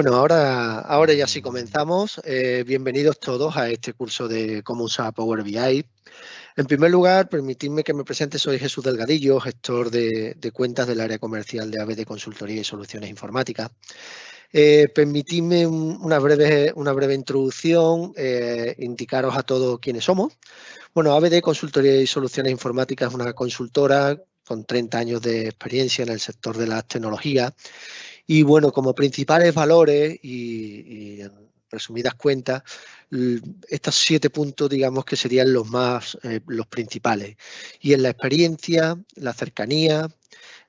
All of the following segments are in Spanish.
Bueno, ahora ya sí comenzamos. Bienvenidos todos a este curso de cómo usar Power BI. En primer lugar, permitidme que me presente. Soy Jesús Delgadillo, gestor de cuentas del área comercial de ABD Consultoría y Soluciones Informáticas. Permitidme una breve introducción, indicaros a todos quiénes somos. Bueno, ABD Consultoría y Soluciones Informáticas es una consultora con 30 años de experiencia en el sector de las tecnologías. Y bueno, como principales valores y en resumidas cuentas, estos 7 puntos, digamos que serían los principales. Y en la experiencia, la cercanía,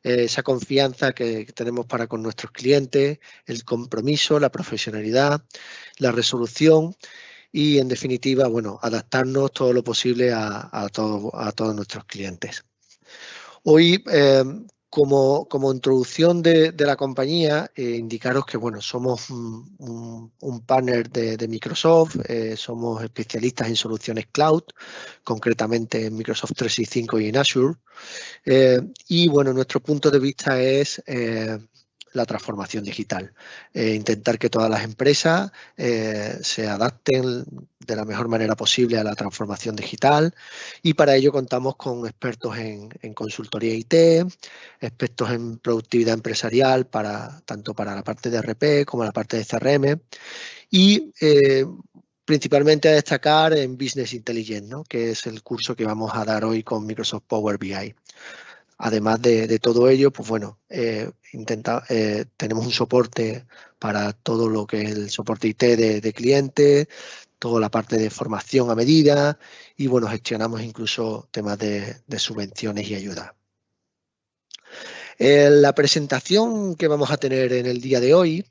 esa confianza que tenemos para con nuestros clientes, el compromiso, la profesionalidad, la resolución y, en definitiva, bueno, adaptarnos todo lo posible a todos nuestros clientes. Hoy, como introducción de la compañía, indicaros que bueno, somos un partner de Microsoft, somos especialistas en soluciones cloud, concretamente en Microsoft 365 y en Azure. Y bueno, nuestro punto de vista es la transformación digital. Intentar que todas las empresas se adapten de la mejor manera posible a la transformación digital, y para ello contamos con expertos en consultoría IT, expertos en productividad empresarial tanto para la parte de RP como la parte de CRM, y principalmente a destacar en Business Intelligence, ¿no?, que es el curso que vamos a dar hoy con Microsoft Power BI. Además de todo ello, pues bueno, tenemos un soporte para todo lo que es el soporte IT de clientes, toda la parte de formación a medida, y bueno, gestionamos incluso temas de subvenciones y ayuda. La presentación que vamos a tener en el día de hoy,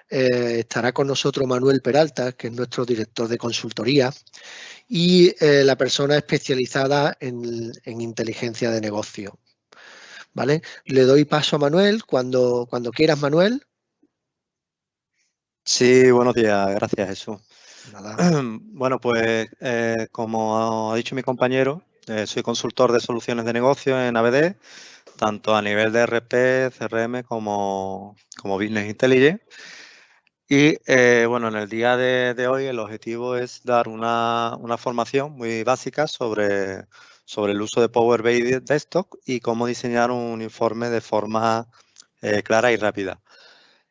estará con nosotros Manuel Peralta, que es nuestro director de consultoría y la persona especializada en inteligencia de negocio. ¿Vale? Le doy paso a Manuel cuando quieras, Manuel. Sí, buenos días, gracias, Jesús. Nada. Bueno, pues como ha dicho mi compañero, soy consultor de soluciones de negocio en ABD, tanto a nivel de RP, CRM como Business Intelligence. Y bueno, en el día de hoy el objetivo es dar una formación muy básica sobre el uso de Power BI Desktop y cómo diseñar un informe de forma clara y rápida.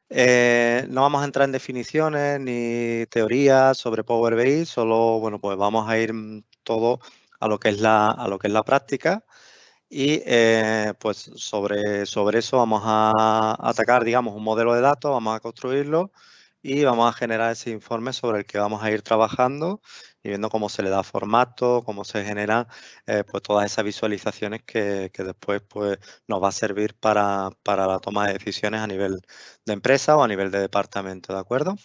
No vamos a entrar en definiciones ni teorías sobre Power BI, solo bueno, pues vamos a ir todo a lo que es la práctica y pues sobre eso vamos a atacar, digamos, un modelo de datos, vamos a construirlo y vamos a generar ese informe sobre el que vamos a ir trabajando y viendo cómo se le da formato, cómo se generan pues todas esas visualizaciones que después pues nos va a servir para la toma de decisiones a nivel de empresa o a nivel de departamento, ¿de acuerdo?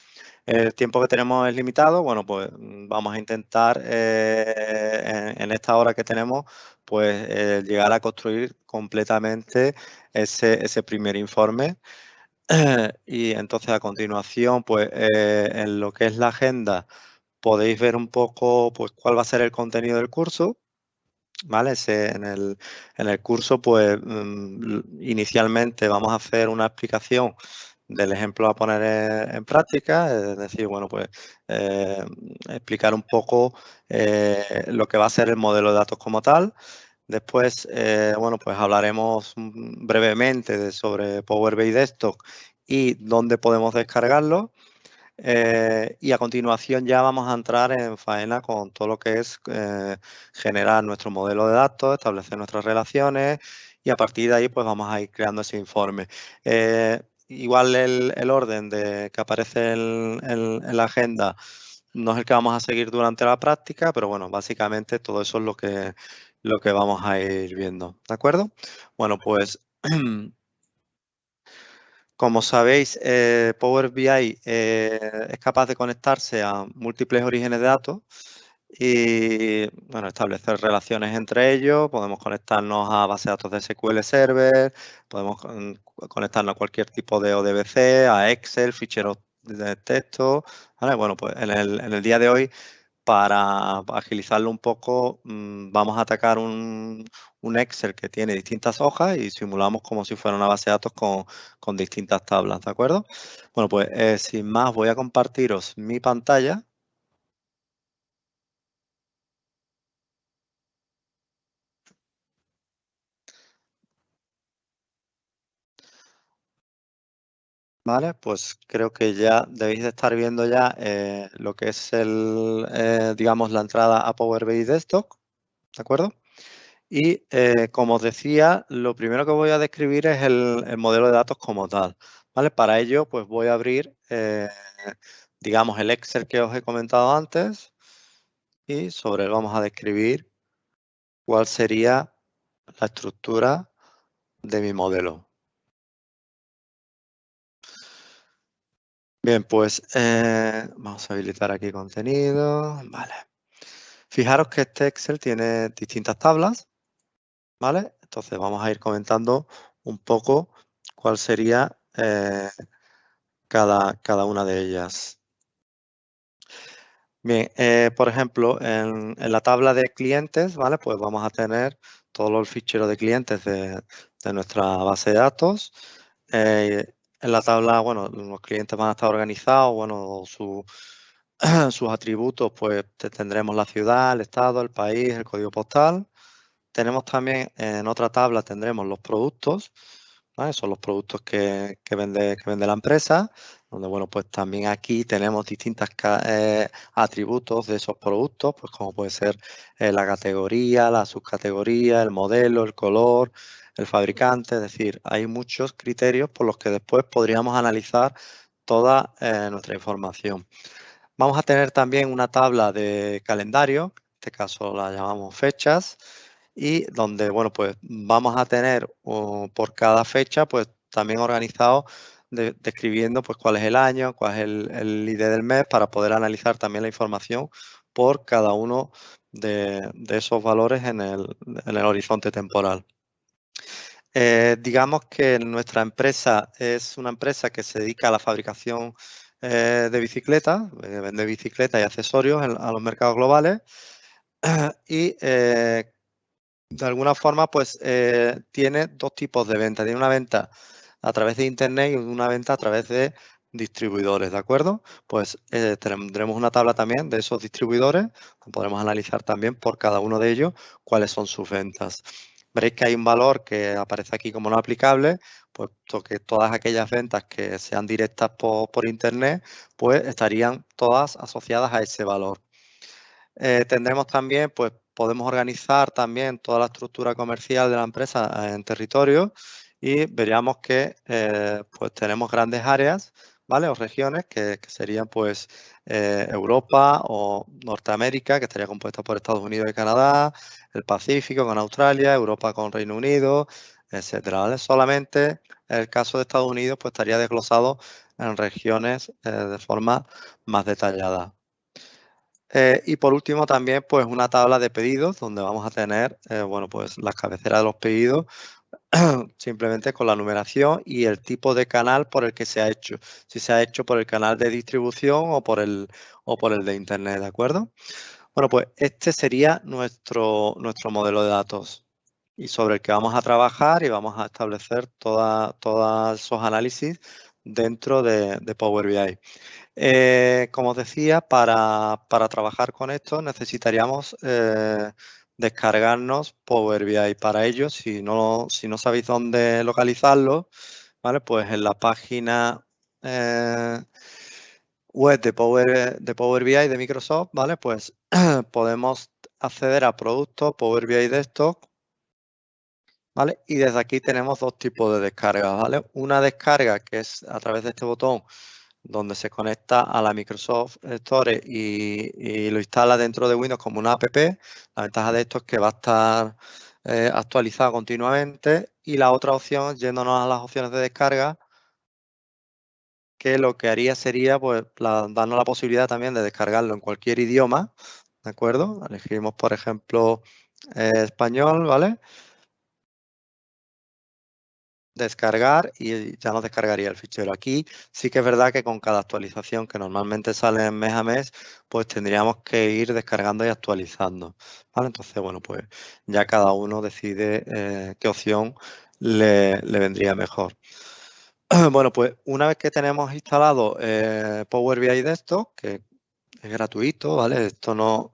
El tiempo que tenemos es limitado, bueno, pues vamos a intentar en esta hora que tenemos, pues llegar a construir completamente ese primer informe. Y entonces a continuación, pues en lo que es la agenda, podéis ver un poco pues cuál va a ser el contenido del curso. ¿Vale? En el curso, pues inicialmente vamos a hacer una explicación del ejemplo a poner en práctica, es decir, bueno, pues explicar un poco lo que va a ser el modelo de datos como tal. Después, bueno, pues hablaremos brevemente sobre Power BI Desktop y dónde podemos descargarlo. Y a continuación ya vamos a entrar en faena con todo lo que es generar nuestro modelo de datos, establecer nuestras relaciones y a partir de ahí pues vamos a ir creando ese informe. Igual el orden que aparece en la agenda no es el que vamos a seguir durante la práctica, pero bueno, básicamente todo eso es lo que vamos a ir viendo, ¿de acuerdo? Bueno, pues como sabéis, Power BI es capaz de conectarse a múltiples orígenes de datos y bueno, establecer relaciones entre ellos. Podemos conectarnos a bases de datos de SQL Server, podemos conectarnos a cualquier tipo de ODBC, a Excel, ficheros de texto. ¿Vale? Bueno, pues en el día de hoy para agilizarlo un poco, vamos a atacar un Excel que tiene distintas hojas y simulamos como si fuera una base de datos con distintas tablas, ¿de acuerdo? Bueno, pues sin más voy a compartiros mi pantalla. Vale, pues creo que ya debéis de estar viendo ya lo que es digamos, la entrada a Power BI Desktop, ¿de acuerdo? Y como os decía, lo primero que voy a describir es el modelo de datos como tal, ¿vale? Para ello, pues voy a abrir, digamos, el Excel que os he comentado antes y sobre él vamos a describir cuál sería la estructura de mi modelo. Bien, pues vamos a habilitar aquí contenido. Vale. Fijaros que este Excel tiene distintas tablas, ¿vale? Entonces vamos a ir comentando un poco cuál sería cada una de ellas. Bien, por ejemplo, en la tabla de clientes, ¿vale? Pues vamos a tener todos los ficheros de clientes de nuestra base de datos. En la tabla, bueno, los clientes van a estar organizados, bueno, sus atributos, pues tendremos la ciudad, el estado, el país, el código postal. Tenemos también en otra tabla tendremos los productos, ¿vale? Son los productos que vende la empresa, donde bueno, pues también aquí tenemos distintos atributos de esos productos, pues como puede ser la categoría, la subcategoría, el modelo, el color, el fabricante, es decir, hay muchos criterios por los que después podríamos analizar toda nuestra información. Vamos a tener también una tabla de calendario, en este caso la llamamos fechas, y donde, bueno, pues vamos a tener por cada fecha, pues también organizado describiendo pues cuál es el año, cuál es el ID del mes, para poder analizar también la información por cada uno de esos valores en el horizonte temporal. Digamos que nuestra empresa es una empresa que se dedica a la fabricación de bicicletas, vende bicicletas y accesorios a los mercados globales y de alguna forma pues tiene dos tipos de venta. Tiene una venta a través de internet y una venta a través de distribuidores, ¿de acuerdo? Pues tendremos una tabla también de esos distribuidores, podremos analizar también por cada uno de ellos cuáles son sus ventas. Veréis que hay un valor que aparece aquí como no aplicable, puesto que todas aquellas ventas que sean directas por internet, pues estarían todas asociadas a ese valor. Tendremos también, pues podemos organizar también toda la estructura comercial de la empresa en territorio y veríamos que pues tenemos grandes áreas, ¿vale? O regiones que serían pues Europa o Norteamérica, que estaría compuesta por Estados Unidos y Canadá, el Pacífico con Australia, Europa con Reino Unido, etcétera, ¿vale? Solamente el caso de Estados Unidos pues estaría desglosado en regiones de forma más detallada. Y por último también pues una tabla de pedidos donde vamos a tener bueno, pues las cabeceras de los pedidos simplemente con la numeración y el tipo de canal por el que se ha hecho. Si se ha hecho por el canal de distribución o por el de internet, ¿de acuerdo? Bueno, pues este sería nuestro modelo de datos y sobre el que vamos a trabajar y vamos a establecer todos esos análisis dentro de Power BI. Como os decía, para trabajar con esto necesitaríamos descargarnos Power BI. Para ello, si no sabéis dónde localizarlo, ¿vale? Pues en la página web de Power BI de Microsoft, ¿vale? Pues podemos acceder a productos Power BI Desktop, ¿vale? Y desde aquí tenemos dos tipos de descargas, ¿vale? Una descarga que es a través de este botón donde se conecta a la Microsoft Store y lo instala dentro de Windows como una app. La ventaja de esto es que va a estar actualizado continuamente. Y la otra opción, yéndonos a las opciones de descarga, que lo que haría sería pues, darnos la posibilidad también de descargarlo en cualquier idioma, ¿de acuerdo? Elegimos, por ejemplo, español, ¿vale? descargar y ya nos descargaría el fichero. Aquí sí que es verdad que con cada actualización que normalmente sale mes a mes, pues tendríamos que ir descargando y actualizando, ¿vale? Entonces, bueno, pues ya cada uno decide qué opción le vendría mejor. Bueno, pues una vez que tenemos instalado Power BI Desktop, que es gratuito, ¿vale? Esto no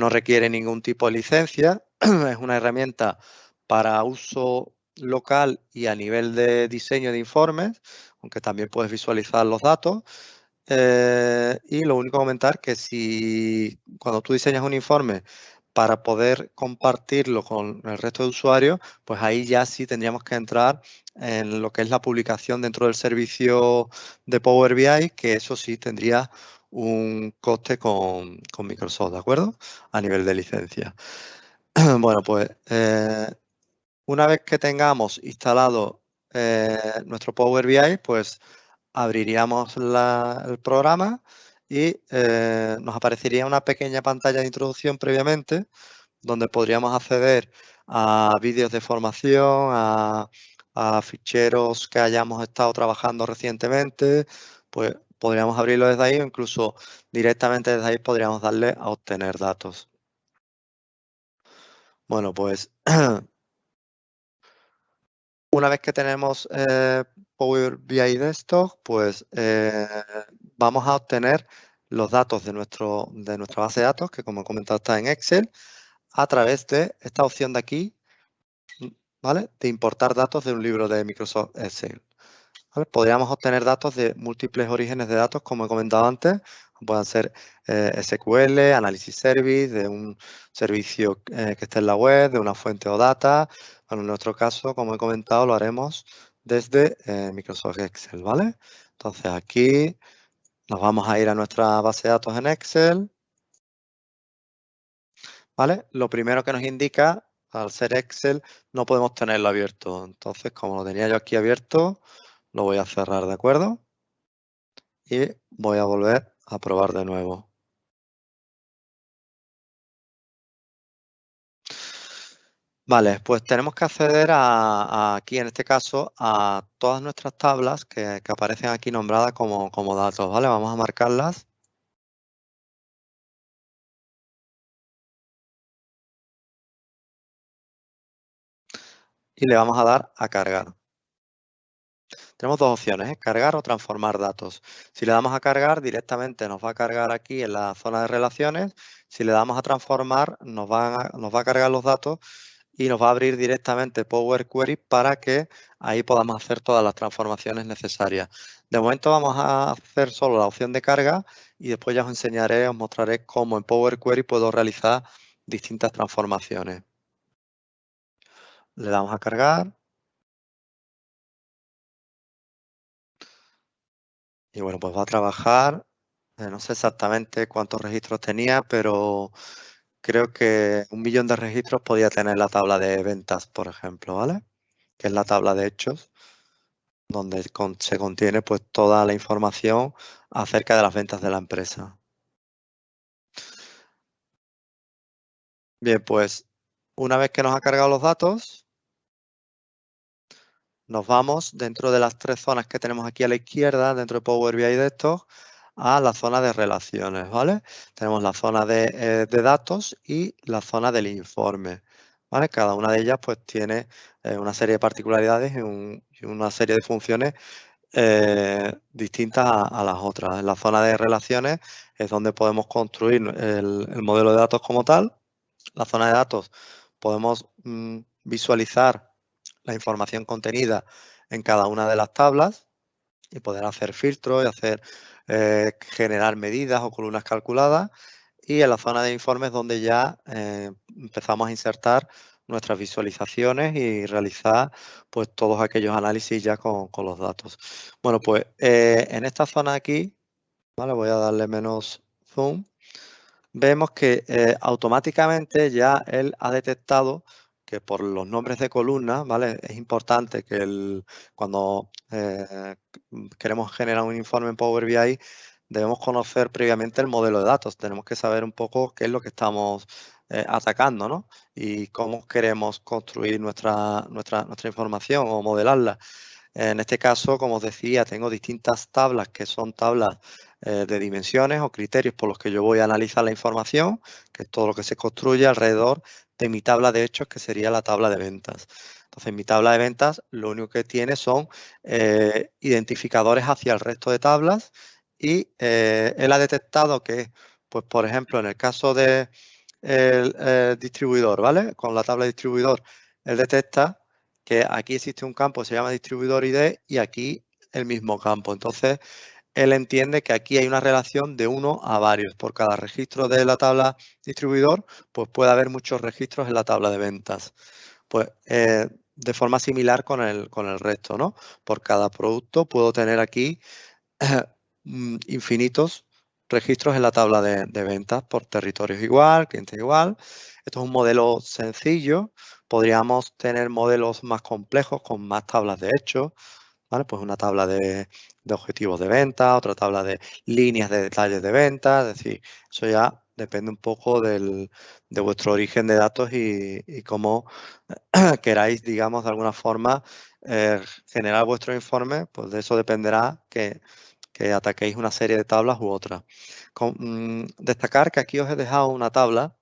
requiere ningún tipo de licencia, es una herramienta para uso local y a nivel de diseño de informes, aunque también puedes visualizar los datos. Y lo único que comentar que si cuando tú diseñas un informe para poder compartirlo con el resto de usuarios, pues ahí ya sí tendríamos que entrar en lo que es la publicación dentro del servicio de Power BI, que eso sí tendría un coste con Microsoft, ¿de acuerdo? A nivel de licencia. Bueno, pues una vez que tengamos instalado nuestro Power BI, pues abriríamos el programa y nos aparecería una pequeña pantalla de introducción previamente donde podríamos acceder a vídeos de formación, a ficheros que hayamos estado trabajando recientemente, pues podríamos abrirlo desde ahí o incluso directamente desde ahí podríamos darle a obtener datos. Bueno, pues una vez que tenemos Power BI Desktop, pues vamos a obtener los datos de nuestra base de datos, que como he comentado está en Excel, a través de esta opción de aquí, ¿vale? De importar datos de un libro de Microsoft Excel. ¿Vale? Podríamos obtener datos de múltiples orígenes de datos, como he comentado antes, pueden ser SQL, Analysis Service, de un servicio que esté en la web, de una fuente o data. Bueno, en nuestro caso, como he comentado, lo haremos desde Microsoft Excel, ¿vale? Entonces aquí nos vamos a ir a nuestra base de datos en Excel, ¿vale? Lo primero que nos indica, al ser Excel, no podemos tenerlo abierto. Entonces, como lo tenía yo aquí abierto, lo voy a cerrar, ¿de acuerdo? Y voy a volver a probar de nuevo. Vale, pues tenemos que acceder aquí, en este caso, a todas nuestras tablas que aparecen aquí nombradas como datos, ¿vale? Vamos a marcarlas. Y le vamos a dar a cargar. Tenemos dos opciones, cargar o transformar datos. Si le damos a cargar, directamente nos va a cargar aquí en la zona de relaciones. Si le damos a transformar, nos va a cargar los datos y nos va a abrir directamente Power Query para que ahí podamos hacer todas las transformaciones necesarias. De momento vamos a hacer solo la opción de carga y después ya os mostraré cómo en Power Query puedo realizar distintas transformaciones. Le damos a cargar. Y bueno, pues va a trabajar. No sé exactamente cuántos registros tenía, pero creo que 1 millón de registros podía tener la tabla de ventas, por ejemplo, ¿vale? Que es la tabla de hechos, donde se contiene pues toda la información acerca de las ventas de la empresa. Bien, pues una vez que nos ha cargado los datos, nos vamos dentro de las 3 zonas que tenemos aquí a la izquierda, dentro de Power BI Desktop, a la zona de relaciones, ¿vale? Tenemos la zona de datos y la zona del informe, ¿vale? Cada una de ellas pues tiene una serie de particularidades y una serie de funciones distintas a las otras. En la zona de relaciones es donde podemos construir el modelo de datos como tal. La zona de datos podemos visualizar la información contenida en cada una de las tablas y poder hacer filtros y generar medidas o columnas calculadas. Y en la zona de informes donde ya empezamos a insertar nuestras visualizaciones y realizar pues todos aquellos análisis ya con los datos. Bueno, pues en esta zona aquí, ¿vale? Voy a darle menos zoom. Vemos que automáticamente ya él ha detectado que por los nombres de columnas, ¿vale? Es importante que cuando queremos generar un informe en Power BI, debemos conocer previamente el modelo de datos. Tenemos que saber un poco qué es lo que estamos atacando, ¿no? Y cómo queremos construir nuestra información o modelarla. En este caso, como os decía, tengo distintas tablas que son tablas de dimensiones o criterios por los que yo voy a analizar la información, que es todo lo que se construye alrededor de mi tabla de hechos, que sería la tabla de ventas. Entonces, mi tabla de ventas lo único que tiene son identificadores hacia el resto de tablas y él ha detectado que, pues, por ejemplo, en el caso de el distribuidor, ¿vale? Con la tabla de distribuidor, él detecta que aquí existe un campo que se llama distribuidor ID y aquí el mismo campo. Entonces, él entiende que aquí hay una relación de 1 a varios. Por cada registro de la tabla distribuidor, pues puede haber muchos registros en la tabla de ventas. Pues de forma similar con el resto, ¿no? Por cada producto puedo tener aquí infinitos registros en la tabla de ventas por territorios igual, clientes igual. Esto es un modelo sencillo. Podríamos tener modelos más complejos con más tablas de hechos, ¿vale? Pues una tabla de objetivos de venta, otra tabla de líneas de detalles de venta, es decir, eso ya depende un poco de vuestro origen de datos y cómo queráis, digamos, de alguna forma generar vuestro informe, pues de eso dependerá que ataquéis una serie de tablas u otras. Destacar que aquí os he dejado una tabla,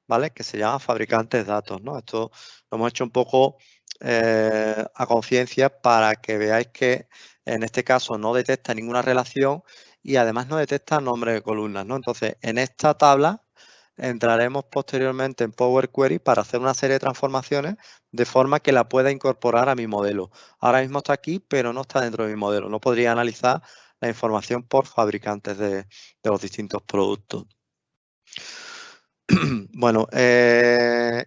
¿vale? Que se llama fabricantes de datos, ¿no? Esto lo hemos hecho un poco a conciencia para que veáis que en este caso no detecta ninguna relación y además no detecta nombre de columnas, ¿no? Entonces, en esta tabla entraremos posteriormente en Power Query para hacer una serie de transformaciones de forma que la pueda incorporar a mi modelo. Ahora mismo está aquí, pero no está dentro de mi modelo. No podría analizar la información por fabricantes de los distintos productos. Bueno,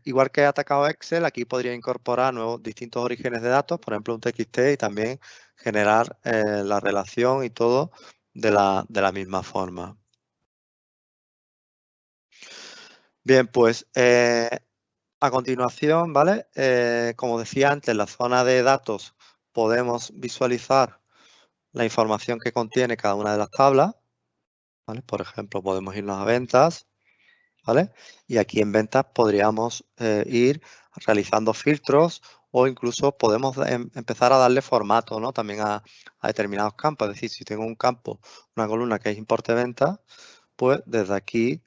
igual que he atacado Excel, aquí podría incorporar nuevos distintos orígenes de datos, por ejemplo un TXT y también generar la relación y todo de la misma forma. Bien, pues a continuación, ¿vale? Como decía antes, en la zona de datos podemos visualizar la información que contiene cada una de las tablas, ¿vale? Por ejemplo, podemos irnos a ventas, ¿vale? Y aquí en ventas podríamos ir realizando filtros o incluso podemos empezar a darle formato, ¿no? También a determinados campos. Es decir, si tengo un campo, una columna que es importe venta, pues desde aquí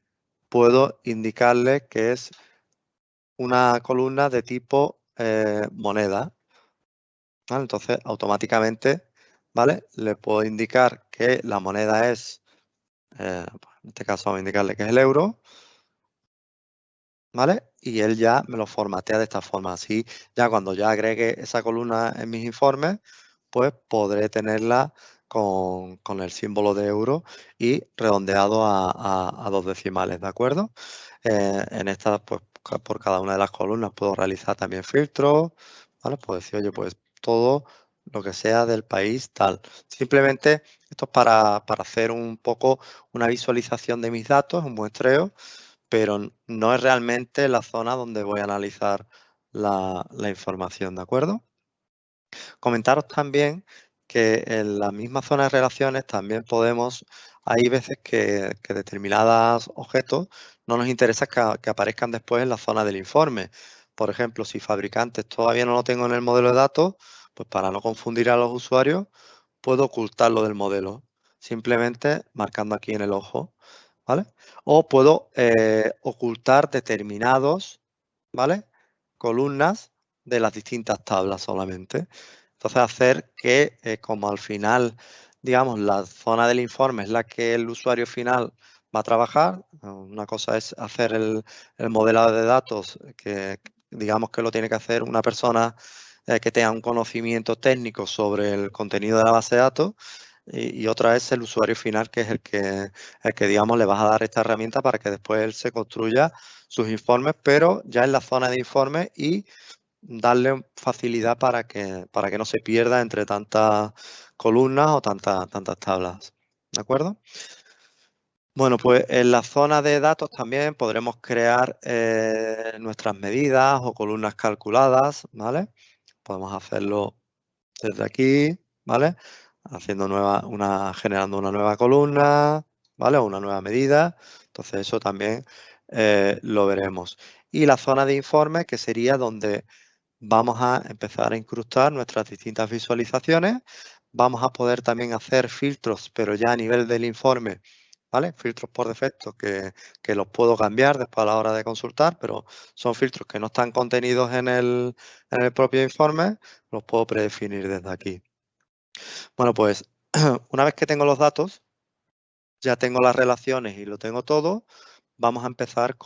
puedo indicarle que es una columna de tipo moneda, ¿vale? Entonces, automáticamente, ¿vale? Le puedo indicar que la moneda es, en este caso vamos a indicarle que es el euro, ¿vale? Y él ya me lo formatea de esta forma. Así, ya cuando ya agregue esa columna en mis informes, pues podré tenerla con el símbolo de euro y redondeado a 2 decimales, ¿de acuerdo? En esta, pues por cada una de las columnas puedo realizar también filtros, ¿vale? Puedo decir, oye, pues todo lo que sea del país tal. Simplemente esto es para hacer un poco una visualización de mis datos, un muestreo, pero no es realmente la zona donde voy a analizar la información, ¿de acuerdo? Comentaros también que en la misma zona de relaciones también podemos, hay veces que determinados objetos no nos interesa que aparezcan después en la zona del informe. Por ejemplo, si fabricantes todavía no lo tengo en el modelo de datos, pues para no confundir a los usuarios, puedo ocultarlo del modelo, simplemente marcando aquí en el ojo, ¿vale? O puedo ocultar determinados, ¿vale? Columnas de las distintas tablas solamente. Entonces, hacer que, como al final, digamos, la zona del informe es la que el usuario final va a trabajar. Una cosa es hacer el modelado de datos, que digamos que lo tiene que hacer una persona que tenga un conocimiento técnico sobre el contenido de la base de datos. Y otra es el usuario final, que es el que, digamos, le vas a dar esta herramienta para que después él se construya sus informes, pero ya en la zona de informes y darle facilidad para que no se pierda entre tantas columnas o tantas tablas. ¿De acuerdo? Bueno, pues en la zona de datos también podremos crear nuestras medidas o columnas calculadas, ¿vale? Podemos hacerlo desde aquí, ¿vale? Haciendo generando una nueva columna, ¿vale? O una nueva medida. Entonces eso también lo veremos. Y la zona de informes, que sería donde vamos a empezar a incrustar nuestras distintas visualizaciones. Vamos a poder también hacer filtros, pero ya a nivel del informe, ¿vale? Filtros por defecto que los puedo cambiar después a la hora de consultar, pero son filtros que no están contenidos en el propio informe, los puedo predefinir desde aquí. Bueno, pues una vez que tengo los datos, ya tengo las relaciones y lo tengo todo, vamos a empezar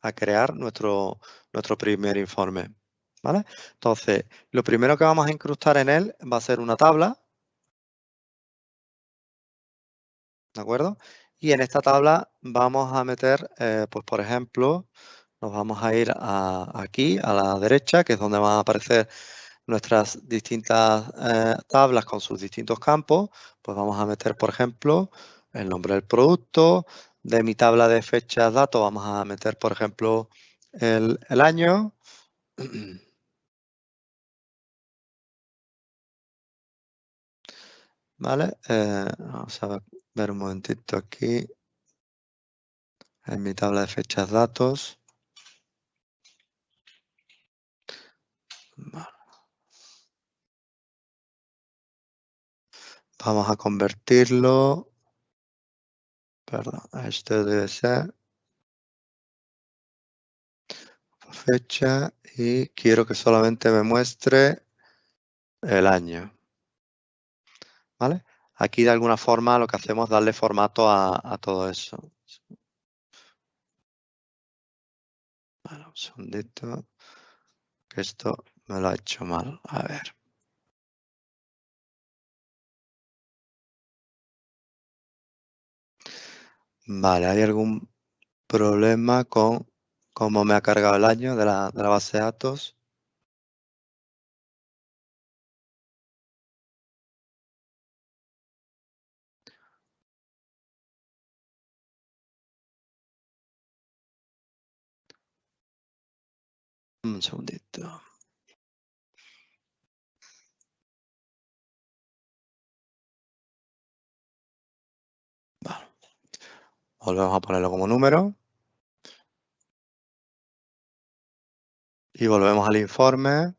a crear nuestro primer informe, ¿vale? Entonces, lo primero que vamos a incrustar en él va a ser una tabla, ¿de acuerdo? Y en esta tabla vamos a meter, pues por ejemplo, nos vamos a ir aquí a la derecha, que es donde van a aparecer nuestras distintas tablas con sus distintos campos. Pues vamos a meter, por ejemplo, el nombre del producto. De mi tabla de fechas datos vamos a meter, por ejemplo, el año. ¿Vale? Vamos a ver un momentito aquí. En mi tabla de fechas datos. Vale. Vamos a convertirlo. Perdón, esto debe ser fecha y quiero que solamente me muestre el año. ¿Vale? Aquí de alguna forma lo que hacemos es darle formato a todo eso. Vale, un segundito, que esto me lo ha hecho mal. A ver. Vale, ¿hay algún problema con cómo me ha cargado el año de la base de datos? Un segundito. Vale. Volvemos a ponerlo como número. Y volvemos al informe.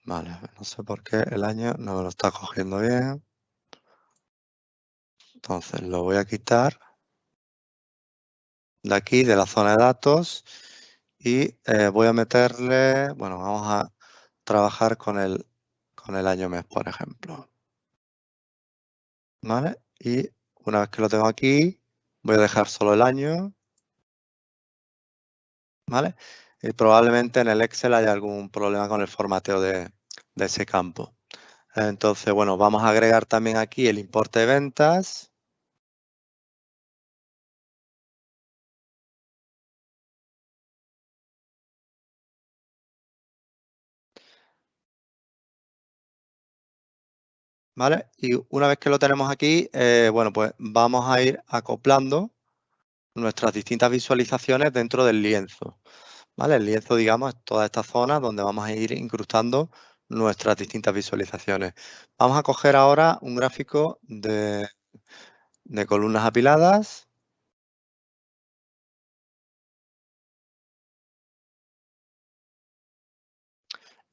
Vale, no sé por qué el año no me lo está cogiendo bien. Entonces lo voy a quitar de aquí, de la zona de datos. Y voy a meterle, bueno, vamos a trabajar con el año mes, por ejemplo. ¿Vale? Y una vez que lo tengo aquí, voy a dejar solo el año. ¿Vale? Y probablemente en el Excel haya algún problema con el formateo de ese campo. Entonces, bueno, vamos a agregar también aquí el importe de ventas. ¿Vale? Y una vez que lo tenemos aquí, bueno, pues vamos a ir acoplando nuestras distintas visualizaciones dentro del lienzo. ¿Vale? El lienzo, digamos, es toda esta zona donde vamos a ir incrustando nuestras distintas visualizaciones. Vamos a coger ahora un gráfico de columnas apiladas.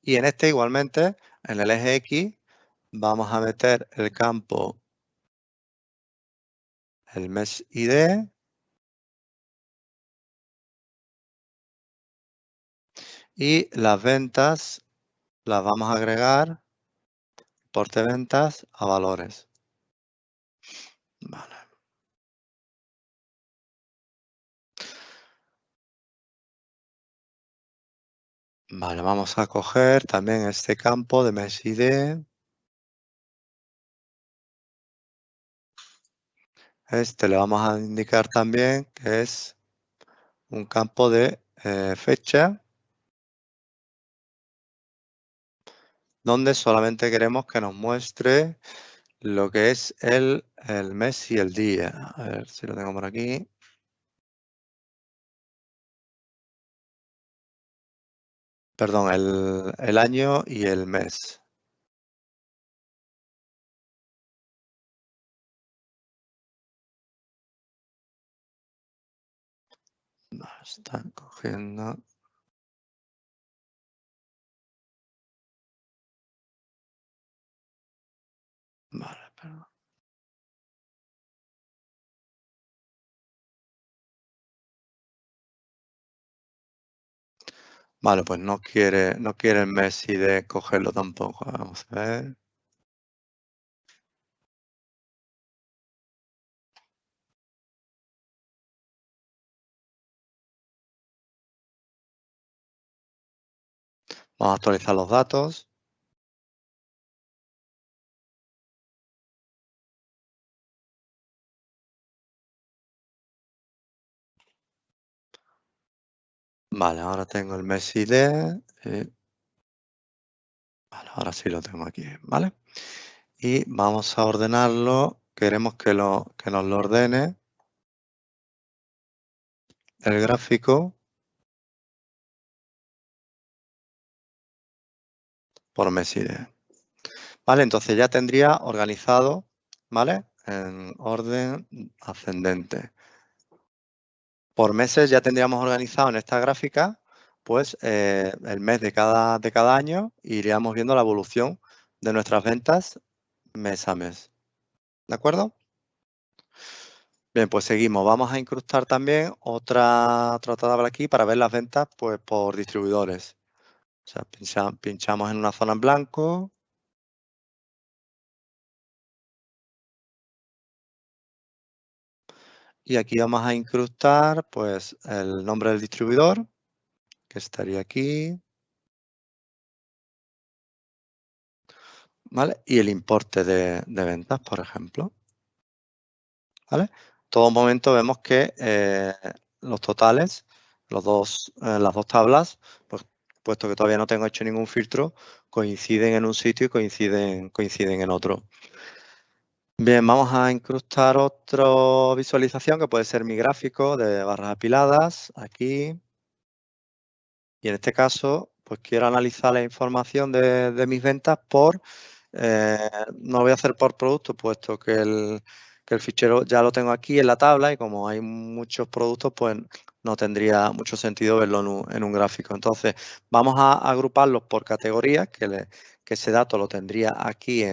Y en este igualmente, en el eje X, vamos a meter el campo, el mes ID. Y las ventas las vamos a agregar, importe ventas a valores. Vale. Vale, vamos a coger también este campo de mes ID. Este le vamos a indicar también que es un campo de fecha, donde solamente queremos que nos muestre lo que es el mes y el día. A ver si lo tengo por aquí. Perdón, el año y el mes. Están cogiendo. Vale, perdón. Vale, pues no quiere el Messi de cogerlo tampoco. Vamos a ver. Vamos a actualizar los datos. Vale, ahora tengo el Messi ID. Vale, ahora sí lo tengo aquí, ¿vale? Y vamos a ordenarlo. Queremos que nos lo ordene el gráfico por Messi ID. Vale, entonces ya tendría organizado, ¿vale? En orden ascendente. Por meses ya tendríamos organizado en esta gráfica, pues el mes de cada año e iríamos viendo la evolución de nuestras ventas mes a mes. ¿De acuerdo? Bien, pues seguimos. Vamos a incrustar también otra tabla aquí para ver las ventas pues, por distribuidores. O sea, pinchamos en una zona en blanco. Y aquí vamos a incrustar pues, el nombre del distribuidor, que estaría aquí. ¿Vale? Y el importe de ventas, por ejemplo. ¿Vale? Todo momento vemos que los totales, las dos tablas, pues, puesto que todavía no tengo hecho ningún filtro, coinciden en un sitio y coinciden en otro. Bien, vamos a incrustar otra visualización que puede ser mi gráfico de barras apiladas, aquí. Y en este caso, pues quiero analizar la información de mis ventas por, no lo voy a hacer por producto, puesto que el fichero ya lo tengo aquí en la tabla y como hay muchos productos, pues no tendría mucho sentido verlo en un gráfico. Entonces, vamos a agruparlos por categorías, que ese dato lo tendría aquí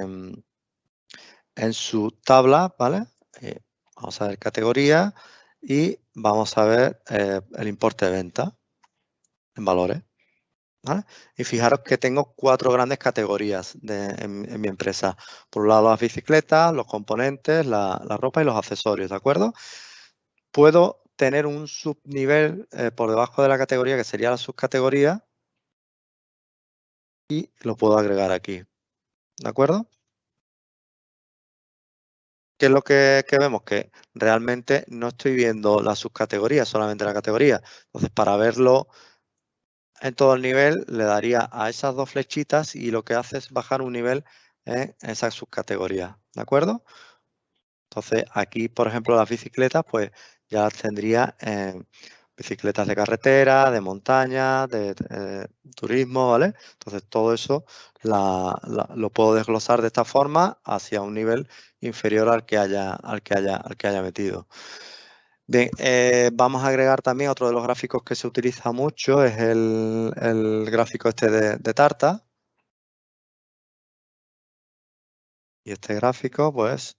en su tabla, ¿vale? Vamos a ver categoría y vamos a ver el importe de venta en valores. ¿Vale? Y fijaros que tengo 4 grandes categorías en mi empresa. Por un lado las bicicletas, los componentes, la ropa y los accesorios, ¿de acuerdo? Puedo tener un subnivel por debajo de la categoría que sería la subcategoría y lo puedo agregar aquí, ¿de acuerdo? ¿Qué es lo que vemos? Que realmente no estoy viendo la subcategoría, solamente la categoría. Entonces, para verlo en todo el nivel, le daría a esas 2 flechitas y lo que hace es bajar un nivel en esa subcategoría, ¿de acuerdo? Entonces, aquí, por ejemplo, las bicicletas, pues ya las tendría en bicicletas de carretera, de montaña, de turismo, ¿vale? Entonces, todo eso lo puedo desglosar de esta forma hacia un nivel inferior al que haya metido. Bien, vamos a agregar también otro de los gráficos que se utiliza mucho, es el gráfico este de tarta. Y este gráfico, pues,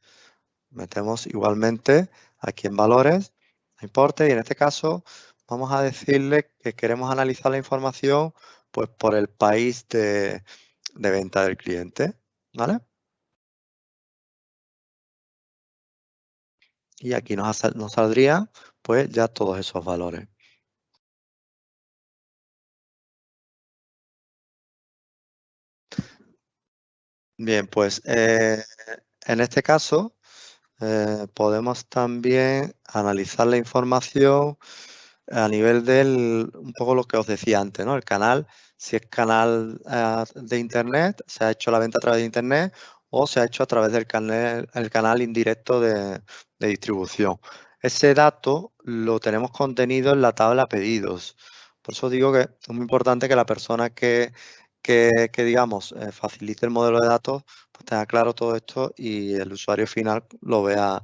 metemos igualmente aquí en valores, importe, y en este caso vamos a decirle que queremos analizar la información pues, por el país de venta del cliente, ¿vale? Y aquí nos saldrían pues ya todos esos valores. Bien, pues en este caso podemos también analizar la información a nivel un poco lo que os decía antes, ¿no? El canal, si es canal de Internet, se ha hecho la venta a través de Internet o se ha hecho a través del el canal indirecto de distribución. Ese dato lo tenemos contenido en la tabla pedidos. Por eso digo que es muy importante que la persona que digamos, facilite el modelo de datos, pues tenga claro todo esto y el usuario final lo vea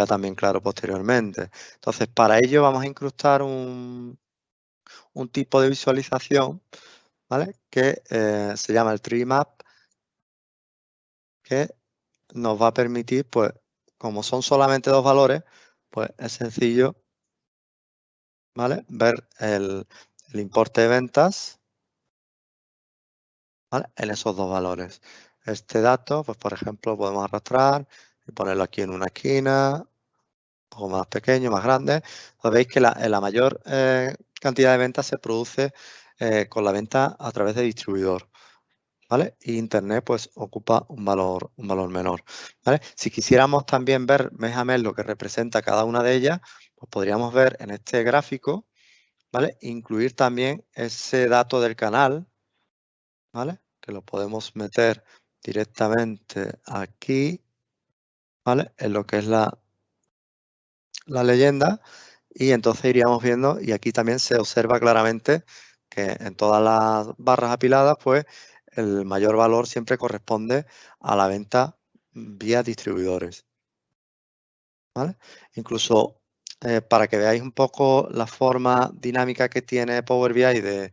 también claro posteriormente. Entonces, para ello vamos a incrustar un tipo de visualización, ¿vale? Que se llama el Tree Map, que nos va a permitir, pues, como son solamente dos valores, pues es sencillo, ¿vale? Ver el importe de ventas, ¿vale? En esos dos valores. Este dato, pues por ejemplo, podemos arrastrar y ponerlo aquí en una esquina, o más pequeño, más grande. Pues veis que la mayor cantidad de ventas se produce con la venta a través de distribuidor, ¿vale? Y Internet pues ocupa un valor menor, ¿vale? Si quisiéramos también ver mes a mes lo que representa cada una de ellas, pues podríamos ver en este gráfico, ¿vale? Incluir también ese dato del canal, ¿vale? Que lo podemos meter directamente aquí, ¿vale? En lo que es la leyenda, y entonces iríamos viendo, y aquí también se observa claramente que en todas las barras apiladas, pues el mayor valor siempre corresponde a la venta vía distribuidores, ¿vale? Incluso para que veáis un poco la forma dinámica que tiene Power BI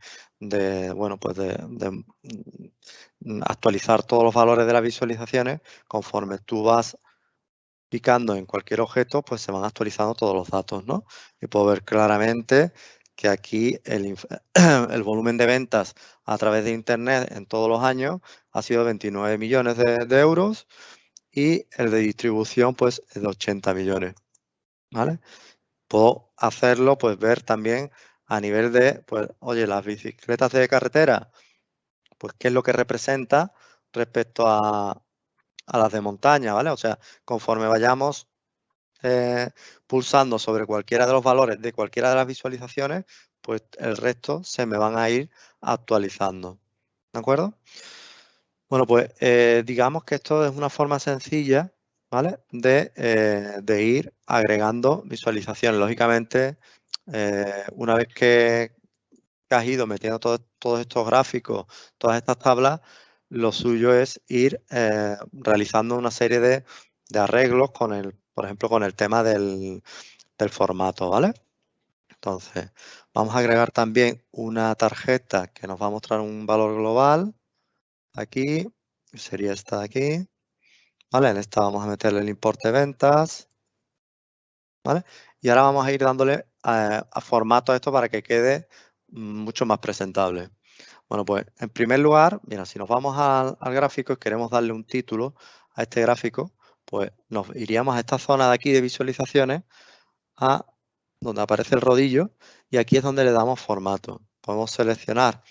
bueno, pues de actualizar todos los valores de las visualizaciones, conforme tú vas picando en cualquier objeto, pues se van actualizando todos los datos, ¿no? Y puedo ver claramente que aquí el volumen de ventas a través de Internet en todos los años ha sido 29 millones de euros, y el de distribución pues es de 80 millones, ¿vale? Puedo hacerlo, pues ver también a nivel de, pues, oye, las bicicletas de carretera, pues qué es lo que representa respecto a las de montaña, ¿vale? O sea, conforme vayamos pulsando sobre cualquiera de los valores de cualquiera de las visualizaciones, pues el resto se me van a ir actualizando. ¿De acuerdo? Bueno, pues digamos que esto es una forma sencilla, ¿vale? De ir agregando visualizaciones. Lógicamente, una vez que has ido metiendo todos estos gráficos, todas estas tablas, lo suyo es ir realizando una serie de arreglos por ejemplo, con el tema del formato, ¿vale? Entonces, vamos a agregar también una tarjeta que nos va a mostrar un valor global. Aquí, sería esta de aquí. ¿Vale? En esta vamos a meterle el importe de ventas. ¿Vale? Y ahora vamos a ir dándole a formato a esto para que quede mucho más presentable. Bueno, pues en primer lugar, mira, si nos vamos al gráfico y queremos darle un título a este gráfico, pues nos iríamos a esta zona de aquí de visualizaciones, a donde aparece el rodillo, y aquí es donde le damos formato. Podemos seleccionar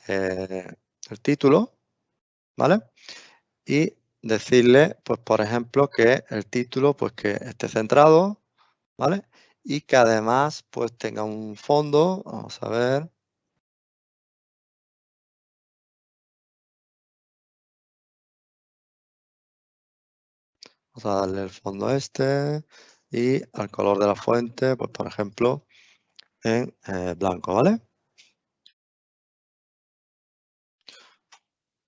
el título, ¿vale? Y decirle, pues por ejemplo, que el título pues que esté centrado, ¿vale? Y que además pues tenga un fondo, vamos a ver. Vamos a darle el fondo este y al color de la fuente, pues por ejemplo, en blanco, ¿vale?